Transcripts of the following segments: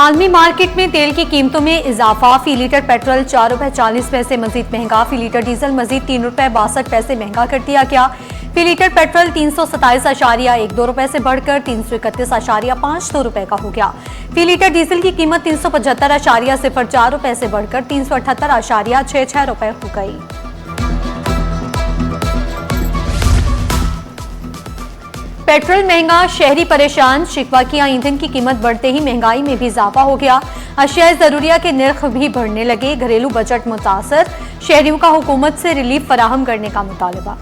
आलमी मार्केट में तेल की कीमतों में इजाफा। फी लीटर पेट्रोल 4 रुपए 40 पैसे मजीद महंगा। फी लीटर डीजल मजीद 3 रुपए 62 पैसे महंगा कर दिया गया। फी लीटर पेट्रोल 327.12 रुपए से बढ़कर 331.52 रुपए का हो गया। फी लीटर डीजल की कीमत 375.04 रुपए से बढ़कर 378.66 रुपए हो गई। पेट्रोल महंगा, शहरी परेशान। शिकवा किया, ईंधन की कीमत बढ़ते ही महंगाई में भी इजाफा हो गया। अशिया जरूरिया के नर्ख भी बढ़ने लगे। घरेलू बजट मुतासर, शहरियों का हुकूमत से रिलीफ फराहम करने का मुतालबा।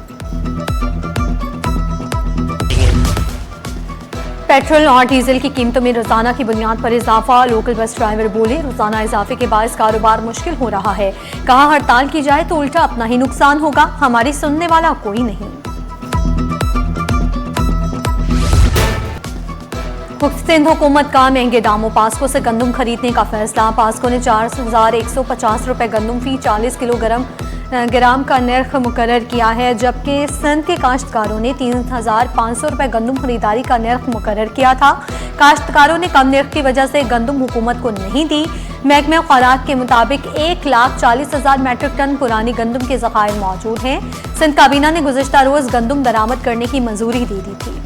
पेट्रोल और डीजल की कीमतों में रोजाना की बुनियाद पर इजाफा। लोकल बस ड्राइवर बोले, रोजाना इजाफे के बायस कारोबार मुश्किल हो रहा है। कहा, हड़ताल की जाए तो उल्टा अपना ही नुकसान होगा, हमारी सुनने वाला कोई नहीं। सिंध हुकूमत का महंगे दामों पास्को से गंदम खरीदने का फैसला। पास्को ने 4,150 रुपए गंदम फी 40 किलोग्राम का नर्ख मुकर्रर किया है, जबकि सिंध के काश्तकारों ने 3,500 रुपए गंदम खरीदारी का नर्ख मुकर्रर किया था। काश्तकारों ने कम नर्ख की वजह से गंदम हुकूमत को नहीं दी। महकमे खुराक के मुताबिक 1,40,000 मैट्रिक टन पुरानी गंदम के ज़खायर मौजूद हैं। सिंध काबीना ने गुज़िश्ता रोज गंदम दरामद करने की मंजूरी दे दी थी।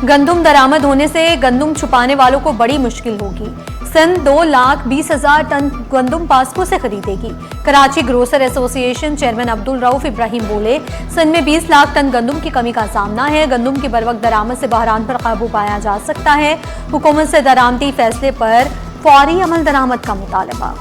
गंदम दरामद होने से गंदम छुपाने वालों को बड़ी मुश्किल होगी। सिंध 2,20,000 टन गंदम पास्को से खरीदेगी। Karachi grocer association chairman Abdul Rauf Ibrahim बोले, सिंध में 20 लाख टन गंदम की कमी का सामना है। गंदम की बरवक्त दरामद से बहरान पर काबू पाया जा सकता है। हुकूमत से दरामदी फैसले पर फौरी अमल दरामद का मुतालबा।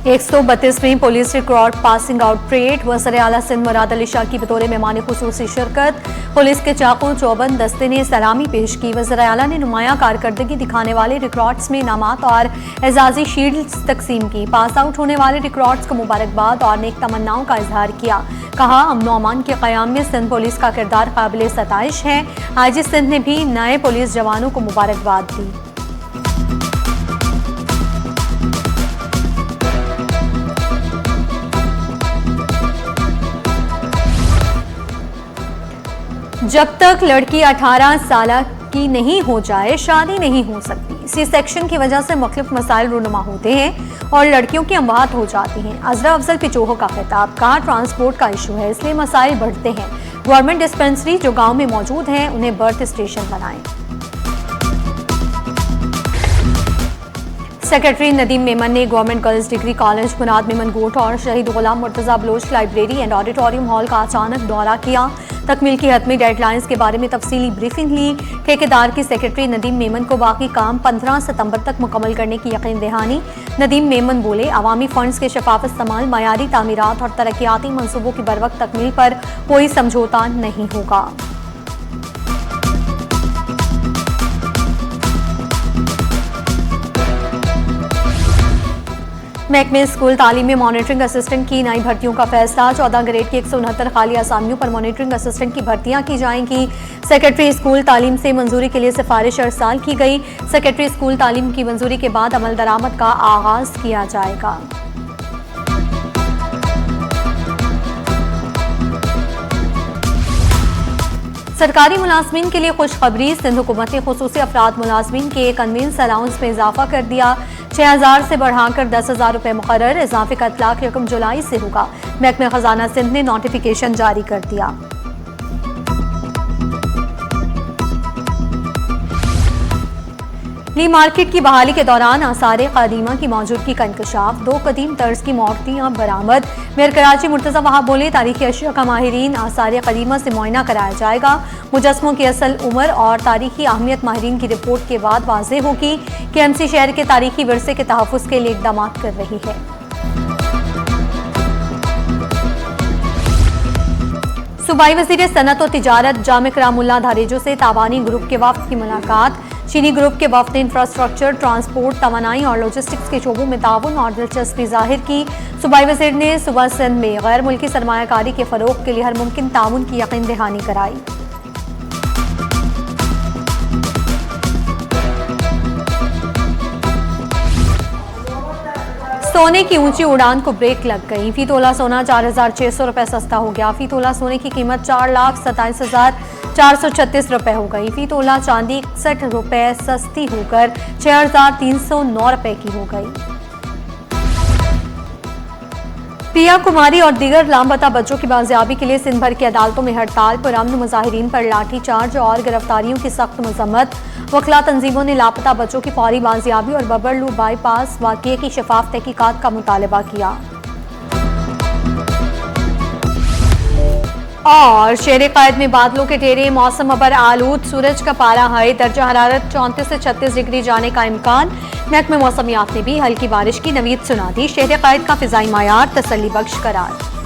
132वीं police record passing out parade. वज़ीर-ए-आला सिंध मुराद अली शाह की बतौर मेहमान खुसूसी शिरकत। पुलिस के चाकू चौबंद दस्ते ने सलामी पेश की। वज़ीर-ए-आला ने नुमायां कारकर्दगी दिखाने वाले रिकॉर्ड्स में इनामात और एजाजी शील्ड्स तकसीम की। पास आउट होने वाले रिकॉर्ड्स को मुबारकबाद और नेक तमन्नाओं का इजहार किया। कहा, अमन अमान के क़याम में सिंध पुलिस का किरदार काबिल सताइश है। आईजी सिंध ने भी नए पुलिस जवानों को मुबारकबाद दी। जब तक लड़की 18 साल की नहीं हो जाए शादी नहीं हो सकती। सी सेक्शन की वजह से मुख्तलिफ मसाइल रूनुमा होते हैं और लड़कियों की अमवात हो जाती हैं। अजरा अफजल पिचोहो का खिताब। कहा, ट्रांसपोर्ट का इशू है, इसलिए मसाइल बढ़ते हैं। गवर्नमेंट डिस्पेंसरी जो गांव में मौजूद हैं उन्हें बर्थ स्टेशन बनाएं। सेक्रेटरी नदीम मेमन ने government girls degree college Murad Memon Goth और Shaheed Ghulam Murtaza Baloch library and auditorium hall का अचानक दौरा किया। तकमील की हतमी डेडलाइंस के बारे में तफसीली ब्रीफिंग ली। ठेकेदार की सेक्रेटरी नदीम मेमन को बाकी काम 15 सितंबर तक मुकम्मल करने की यकीन दहानी। नदीम मेमन बोले, अवामी फंड्स के शफाफ इस्तेमाल, मयारी तामीरात और तरक्याती मनसूबों की बरवक्त तकमील पर कोई समझौता नहीं होगा। महकमे स्कूल तालीम में मॉनिटरिंग असिस्टेंट की नई भर्तियों का फैसला। 14 ग्रेड की 169 खाली आसामियों पर मॉनिटरिंग असिस्टेंट की भर्तियां की जाएंगी। सेक्रेटरी स्कूल तालीम से मंजूरी के लिए सिफारिश अरसाल की गई। सेक्रेटरी स्कूल तालीम की मंजूरी के बाद अमल दरामद का आगाज किया जाएगा। सरकारी मुलाजमीन के लिए खुशखबरी। सिंध हुकूमत ने खुसूसी अफराद मुलाजमीन के कन्वींस अलाउंस में इजाफा कर दिया। 6,000 से बढ़ाकर 10,000 रुपए मुकर्रर। इजाफे का इतलाक रकम जुलाई से होगा। महकमे खजाना सिंध ने नोटिफिकेशन जारी कर दिया। ली मार्केट की बहाली के दौरान आसार कदीमा की मौजूदगी का इंकशाफ। 2 कदीम तर्ज की मूर्तियां बरामद। मेयर कराची मुर्तजा वहाब बोले, तारीखी अशिया का माहिरीन आसार कदीमा से मुआयना कराया जाएगा। मुजस्मों की असल उम्र और तारीखी अहमियत माहिरीन की रिपोर्ट के बाद वाज़ेह होगी। KMC शहर के तारीखी विरसे के तहफ़्फ़ुज़ के लिए इक़दाम कर रही है। सूबाई वज़ीर सनत और तिजारत जामिक रामुल्लाह धारेजो से तावानी ग्रुप के वफ़द की मुलाकात। चीनी ग्रुप के वफ़द ने इंफ्रास्ट्रक्चर, ट्रांसपोर्ट, तवानाई और लॉजिस्टिक्स के शोबों में ताउन और दिलचस्पी जाहिर की। सूबाई वज़ीर ने सुबह सिंध में गैर मुल्की सरमायाकारी के फ़रोग़ के लिए हर मुमकिन ताउन की यकीन दहानी कराई। सोने की ऊंची उड़ान को ब्रेक लग गई। फी तोला सोना 4,600 रुपए सस्ता हो गया। फी तोला सोने की कीमत 4,27,436 रुपए हो गई। फी तोला चांदी 61 रुपए सस्ती होकर 6,309 रुपए की हो गई। प्रिया कुमारी और दीगर लापता बच्चों की बाजियाबी के लिए सिंध भर की अदालतों में हड़ताल, पुरअमन मुजाहिरीन पर लाठीचार्ज और गिरफ्तारियों की सख्त मजम्मत। वकला तंजीमों ने लापता बच्चों की फौरी बाजियाबी और बबरलू बाईपास वाक़ये की शफाफ तहकीकात का मुतालबा किया। और शेर क़ैद में बादलों के डेरे, मौसम अबर आलूद, सूरज का पारा हाई, दर्जा हरारत 34 से 36 डिग्री जाने का इम्कान। महकमे मौसमियात ने भी हल्की बारिश की नवीद सुना दी। शेर क़ैद का फ़िज़ाई मायार तसल्ली बख्श करार।